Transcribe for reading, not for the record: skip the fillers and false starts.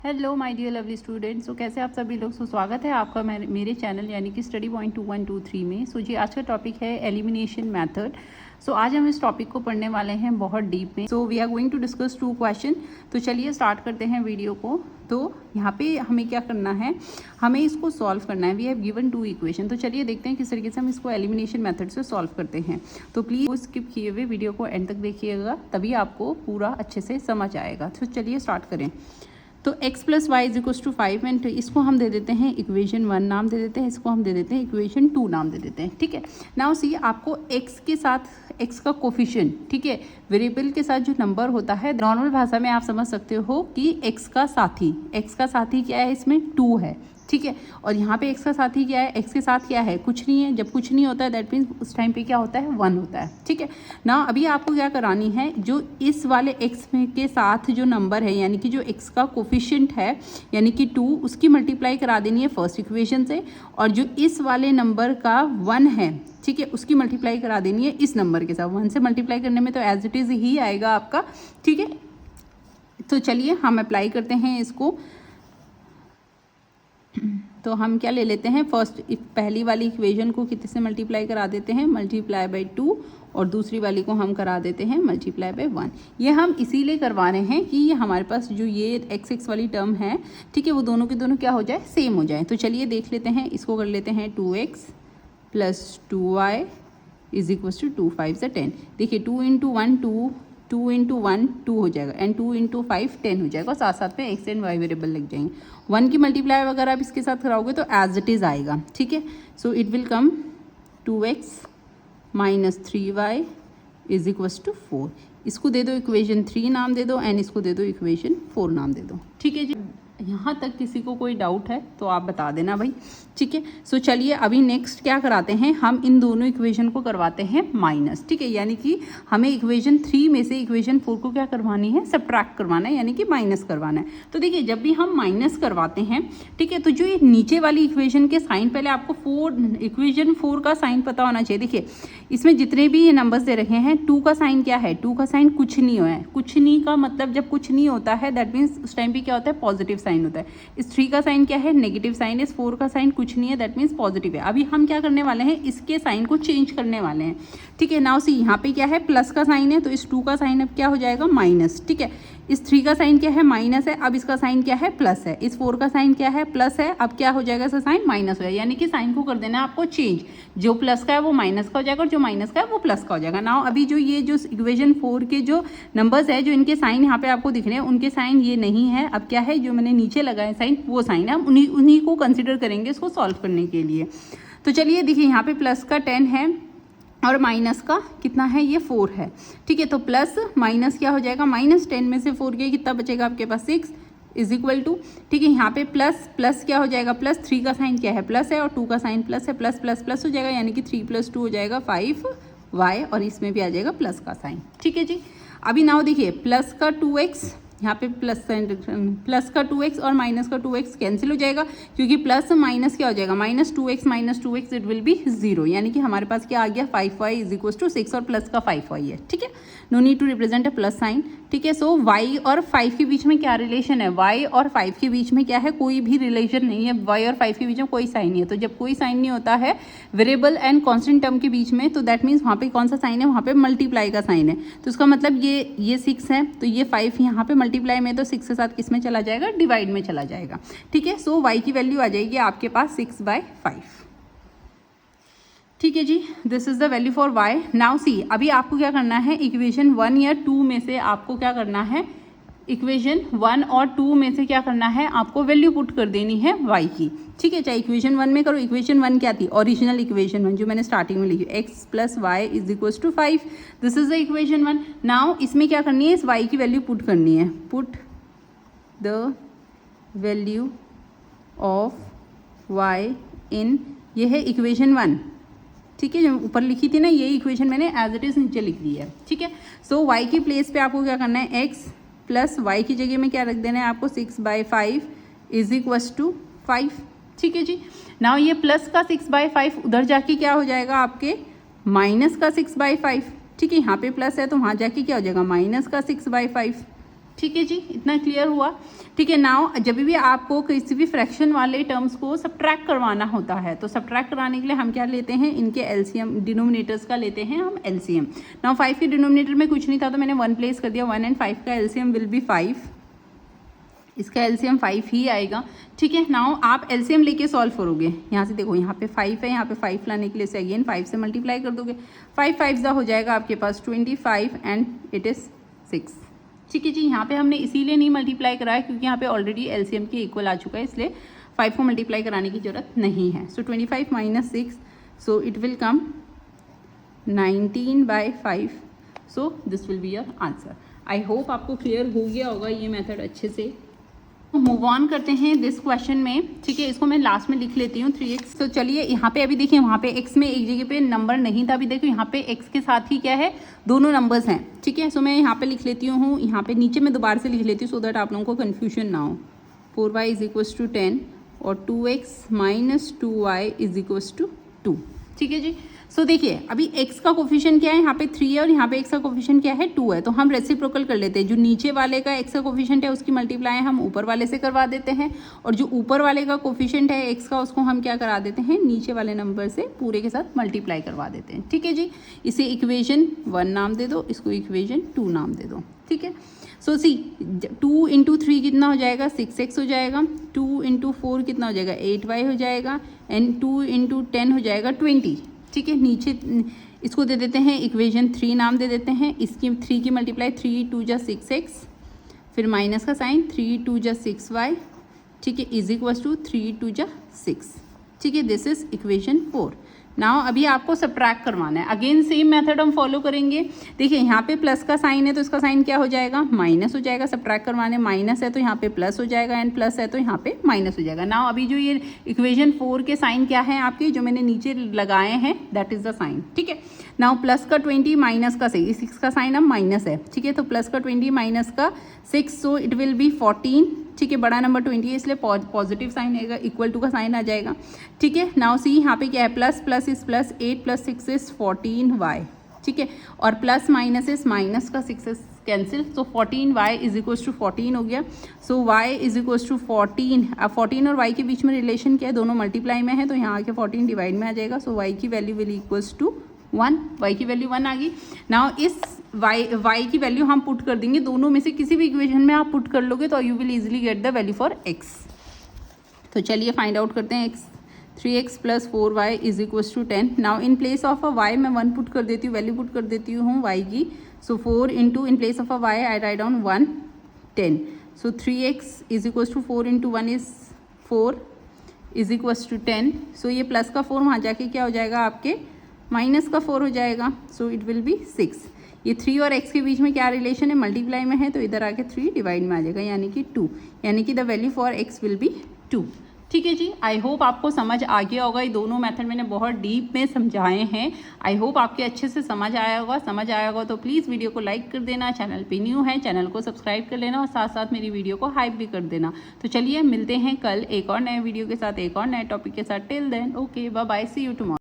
Hello my dear lovely students. तो कैसे आप सभी लोग। स्वागत है आपका मेरे चैनल यानी कि स्टडी पॉइंट 2123 में। जी आज का टॉपिक है एलिमिनेशन मेथड। आज हम इस टॉपिक को पढ़ने वाले हैं बहुत डीप में। We are going to discuss 2 question. तो चलिए स्टार्ट करते हैं वीडियो को। तो यहाँ पे हमें क्या करना है, हमें इसको सॉल्व करना है। We have given 2 equation. तो चलिए देखते हैं किस तरीके से हम इसको एलिमिनेशन मेथड से सॉल्व करते हैं। तो प्लीज़ स्किप किए हुए वीडियो को एंड तक देखिएगा, तभी आपको पूरा अच्छे से समझ आएगा। तो चलिए स्टार्ट करें। तो x plus y is equals to 5 and इसको हम दे देते हैं इक्वेशन 1 नाम दे देते हैं, इसको हम दे देते हैं इक्वेशन 2 नाम दे देते हैं। ठीक है, नाउ सी आपको x के साथ x का कोफिशिएंट, ठीक है, वेरिएबल के साथ जो नंबर होता है, नॉर्मल भाषा में आप समझ सकते हो कि x का साथी क्या है, इसमें 2 है। ठीक है, और यहाँ पे x का साथी क्या है, x के साथ क्या है, कुछ नहीं है। जब कुछ नहीं होता है दैट मीन्स उस टाइम पे क्या होता है, 1 होता है। ठीक है ना, अभी आपको क्या करानी है, जो इस वाले x के साथ जो नंबर है यानी कि जो x का कोफिशिएंट है यानी कि 2, उसकी मल्टीप्लाई करा देनी है फर्स्ट इक्वेशन से, और जो इस वाले नंबर का 1 है, ठीक है, उसकी मल्टीप्लाई करा देनी है इस नंबर के साथ। 1 से मल्टीप्लाई करने में तो एज इट इज़ ही आएगा आपका। ठीक है, तो चलिए हम अप्लाई करते हैं इसको। तो हम क्या ले लेते हैं, फर्स्ट पहली वाली इक्वेशन को कितने से मल्टीप्लाई करा देते हैं, मल्टीप्लाई बाय 2, और दूसरी वाली को हम करा देते हैं मल्टीप्लाई बाय 1। ये हम इसीलिए करवा रहे हैं कि ये हमारे पास जो ये x वाली टर्म है, ठीक है, वो दोनों के दोनों क्या हो जाए, सेम हो जाए। तो चलिए देख लेते हैं, इसको कर लेते हैं 2x plus 2y is equal to 2 5 से 10। देखिए 2 इंटू 1 2 इंटू 1 2 हो जाएगा, एंड 2 इंटू 5 10 हो जाएगा। साथ साथ में x एंड y वेरिएबल लग जाएंगे। 1 की मल्टीप्लाई अगर आप इसके साथ कराओगे तो एज इट इज़ आएगा। ठीक है, so it will come 2x minus 3y is equals to 4। इसको दे दो इक्वेशन 3 नाम दे दो, एंड इसको दे दो इक्वेशन 4 नाम दे दो। ठीक है जी, यहाँ तक किसी को कोई डाउट है तो आप बता देना भाई। ठीक है, सो चलिए अभी नेक्स्ट क्या कराते हैं, हम इन दोनों इक्वेशन को करवाते हैं माइनस। ठीक है, यानी कि हमें इक्वेशन 3 में से इक्वेशन 4 को क्या करवानी है, सब्ट्रैक्ट करवाना है, यानी कि माइनस करवाना है। तो देखिए जब भी हम माइनस करवाते हैं, ठीक है, तो जो ये नीचे वाली इक्वेशन के साइन, पहले आपको इक्वेशन 4 का साइन पता होना चाहिए। देखिए इसमें जितने भी ये नंबर्स दे रखे हैं, 2 का साइन क्या है, 2 का साइन कुछ नहीं है। कुछ नहीं का मतलब जब कुछ नहीं होता है दैट मीन्स उस टाइम पे क्या होता है, पॉजिटिव साइन होता है। इस 3 का साइन क्या है, नेगेटिव साइन है। इस 4 का साइन कुछ नहीं है, दैट मीन्स पॉजिटिव है। अभी हम क्या करने वाले हैं, इसके साइन को चेंज करने वाले हैं। ठीक है, नाउ सी यहाँ पे क्या है, प्लस का साइन है, तो इस 2 का साइन अब क्या हो जाएगा, माइनस। ठीक है, इस 3 का साइन क्या है, माइनस है, अब इसका साइन क्या है, प्लस है। इस 4 का साइन क्या है, प्लस है, अब क्या हो जाएगा, इसका साइन माइनस हो जाएगा। यानी कि साइन को कर देना है आपको चेंज, जो प्लस का है वो माइनस का हो जाएगा, और जो माइनस का है वो प्लस का हो जाएगा। नाउ अभी जो ये जो इक्वेशन 4 के जो नंबर्स है, जो इनके साइन यहाँ पे आपको दिख रहे हैं, उनके साइन ये नहीं है। अब क्या है, जो मैंने नीचे लगाए साइन वो साइन है, हम उन्हीं को कंसिडर करेंगे इसको सॉल्व करने के लिए। तो चलिए देखिए यहाँ पे प्लस का 10 है और माइनस का कितना है, ये 4 है। ठीक है, तो प्लस माइनस क्या हो जाएगा, माइनस 10 में से 4 गया, कितना बचेगा आपके पास, 6 इज इक्वल टू। ठीक है, यहाँ पे प्लस क्या हो जाएगा, प्लस 3 का साइन क्या है, प्लस है, और 2 का साइन प्लस है, प्लस प्लस प्लस हो जाएगा, यानी कि 3 + 2 हो जाएगा 5y, और इसमें भी आ जाएगा प्लस का साइन। ठीक है जी, अभी नाउ देखिए प्लस का 2x, यहाँ पे प्लस का 2x और माइनस का 2x कैंसिल हो जाएगा, क्योंकि प्लस माइनस क्या हो जाएगा, minus 2x it will be 0, यानी कि हमारे पास क्या आ गया, 5y इज इक्वल टू 6, और प्लस का 5y है। ठीक है, no need to represent a plus sign. ठीक है, सो y और 5 के बीच में क्या रिलेशन है, y और 5 के बीच में क्या है, कोई भी रिलेशन नहीं है। y और 5 के बीच में कोई साइन नहीं है। तो जब कोई साइन नहीं होता है वेरिएबल एंड कांस्टेंट टर्म के बीच में, तो दैट मीन्स वहाँ पे कौन सा साइन है, वहाँ पे मल्टीप्लाई का साइन है। तो उसका मतलब ये 6 है, तो ये 5 यहाँ पे मल्टीप्लाई में, तो 6 के साथ किस में चला जाएगा, डिवाइड में चला जाएगा। ठीक है, सो y की वैल्यू आ जाएगी आपके पास 6/5। ठीक है जी, this is the value for y। Now see अभी आपको क्या करना है, इक्वेशन 1 या 2 में से आपको क्या करना है, इक्वेशन 1 और 2 में से क्या करना है, आपको वैल्यू पुट कर देनी है y की। ठीक है, चाहे इक्वेशन 1 में करो। इक्वेशन 1 क्या थी, ओरिजिनल इक्वेशन 1 जो मैंने स्टार्टिंग में लिखी, x plus y is equal to 5। This is the equation 1। Now इसमें क्या करनी है, इस y की वैल्यू पुट करनी है, put the value of y इन, ये है इक्वेशन 1। ठीक है, जो ऊपर लिखी थी ना, ये इक्वेशन मैंने एज इट इज नीचे लिख दी है। ठीक है, सो y की प्लेस पे आपको क्या करना है, x प्लस वाई की जगह में क्या रख देना है आपको, 6/5 इज इक्वल्स टू 5। ठीक है जी, नाउ ये प्लस का 6/5 उधर जाके क्या हो जाएगा आपके, माइनस का 6/5। ठीक है, यहाँ पे प्लस है तो वहाँ जाके क्या हो जाएगा, माइनस का 6/5। ठीक है जी, इतना क्लियर हुआ। ठीक है, नाउ जब भी आपको किसी भी फ्रैक्शन वाले टर्म्स को सब्ट्रैक्ट करवाना होता है तो सब्ट्रैक्ट कराने के लिए हम क्या लेते हैं, इनके एलसीएम, डिनोमिनेटर्स का लेते हैं हम एलसीएम। नाउ 5 के डिनोमिनेटर में कुछ नहीं था तो मैंने 1 प्लेस कर दिया, 1 एंड 5 का एलसीएम विल बी 5, इसका एलसीएम 5 ही आएगा। ठीक है, नाउ आप एलसीएम लेके सॉल्व करोगे, यहाँ से देखो यहाँ पे 5 है, यहाँ पे 5 लाने के लिए से अगेन 5 से मल्टीप्लाई कर दोगे, 5 5 हो जाएगा आपके पास 25 एंड इट इज़ 6। ठीक है जी, यहाँ पे हमने इसीलिए नहीं मल्टीप्लाई कराया क्योंकि यहाँ पे ऑलरेडी एलसीएम के इक्वल आ चुका है, इसलिए 5 को मल्टीप्लाई कराने की जरूरत नहीं है। सो 25 minus 6, so it will come 19/5। So this will be your answer. I hope आपको क्लियर हो गया होगा ये मेथड अच्छे से। मूव ऑन करते हैं दिस क्वेश्चन में। ठीक है, इसको मैं लास्ट में लिख लेती हूँ 3x। तो चलिए यहाँ पे अभी देखिए, वहाँ पे x में एक जगह पे नंबर नहीं था, अभी देखो यहाँ पे x के साथ ही क्या है, दोनों नंबर्स हैं। ठीक है, सो मैं यहाँ पे लिख लेती हूँ, यहाँ पे नीचे मैं दोबारा से लिख लेती हूँ सो दैट आप लोगों को कन्फ्यूजन ना हो। 4y = 10 और 2x - 2y = 2। ठीक है जी, सो देखिए अभी x का कोफिशिएंट क्या है, यहाँ पे 3 है और यहाँ पे x का कोफिशिएंट क्या है, 2 है। तो हम रेसिप्रोकल कर लेते हैं, जो नीचे वाले का x का कोफिशिएंट है उसकी मल्टीप्लाई हम ऊपर वाले से करवा देते हैं, और जो ऊपर वाले का कोफिशिएंट है x का उसको हम क्या करा देते हैं, नीचे वाले नंबर से पूरे के साथ मल्टीप्लाई करवा देते हैं। ठीक है जी, इसे इक्वेशन 1 नाम दे दो, इसको इक्वेशन 2 नाम दे दो। ठीक है, सो सी 2 × 3 कितना हो जाएगा, 6x हो जाएगा, 2 × 4 कितना हो जाएगा, 8y हो जाएगा, एंड 2 × 10 हो जाएगा 20। ठीक है, नीचे इसको दे देते हैं इक्वेशन 3 नाम दे देते हैं, इसकी 3 की मल्टीप्लाई 3 × 2 = 6x, फिर माइनस का साइन 3 × 2 = 6y। ठीक है, = 3 × 2 = 6। ठीक है, दिस इज इक्वेशन 4। नाउ अभी आपको सब्ट्रैक्ट करवाना है, अगेन सेम मेथड हम फॉलो करेंगे। देखिए यहाँ पे प्लस का साइन है तो इसका साइन क्या हो जाएगा, माइनस हो जाएगा। सब्ट्रैक्ट करवाने माइनस है तो यहाँ पे प्लस हो जाएगा, एंड प्लस है तो यहाँ पे माइनस हो जाएगा। नाउ अभी जो ये इक्वेशन 4 के साइन क्या है आपके, जो मैंने नीचे लगाए हैं, दैट इज द साइन। ठीक है, नाउ प्लस का 20 माइनस का 6 का साइन अब माइनस है। ठीक है, तो प्लस का 20 माइनस का 6, सो इट विल बी 14। ठीक है, बड़ा नंबर 20 है इसलिए पॉजिटिव साइन आएगा, इक्वल टू का साइन आ जाएगा। ठीक है, नाउ सी यहाँ पे क्या है, plus plus is plus, 8 + 6 = 14y। ठीक है, और प्लस माइनस इज माइनस का 6 कैंसिल, तो 14y = 14 हो गया। सो y = 14। अब 14 और y के बीच में रिलेशन क्या है, दोनों मल्टीप्लाई में है तो यहाँ आके 14 डिवाइड में आ जाएगा। सो y की वैल्यू विल = 1, y की वैल्यू 1 आ गई। नाउ इस y की वैल्यू हम पुट कर देंगे, दोनों में से किसी भी इक्वेशन में आप पुट कर लोगे तो you will easily get the value for x। तो चलिए फाइंड आउट करते हैं x। 3x + 4y = 10। Now in place of a y मैं 1 पुट कर देती हूँ, वैल्यू पुट कर देती हूँ y की। सो 4 × in place of a y I write down 1 10। So 3x = 4 × 1 is 4 = 10। सो ये प्लस का 4 वहाँ जाके क्या हो जाएगा आपके, माइनस का 4 हो जाएगा। सो इट विल बी 6। ये 3 और x के बीच में क्या रिलेशन है, मल्टीप्लाई में है, तो इधर आके 3 डिवाइड में आ जाएगा, यानी कि 2, यानी कि the value for x will be 2। ठीक है जी, आई होप आपको समझ आ गया होगा। ये दोनों मेथड मैंने बहुत डीप में समझाए हैं, आई होप आपके अच्छे से समझ आया होगा। तो प्लीज़ वीडियो को लाइक कर देना, चैनल पे न्यू है चैनल को सब्सक्राइब कर लेना, और साथ साथ मेरी वीडियो को हाइप भी कर देना। तो चलिए मिलते हैं कल एक और नए वीडियो के साथ, एक और नए टॉपिक के साथ। Till then okay, bye bye, see you tomorrow.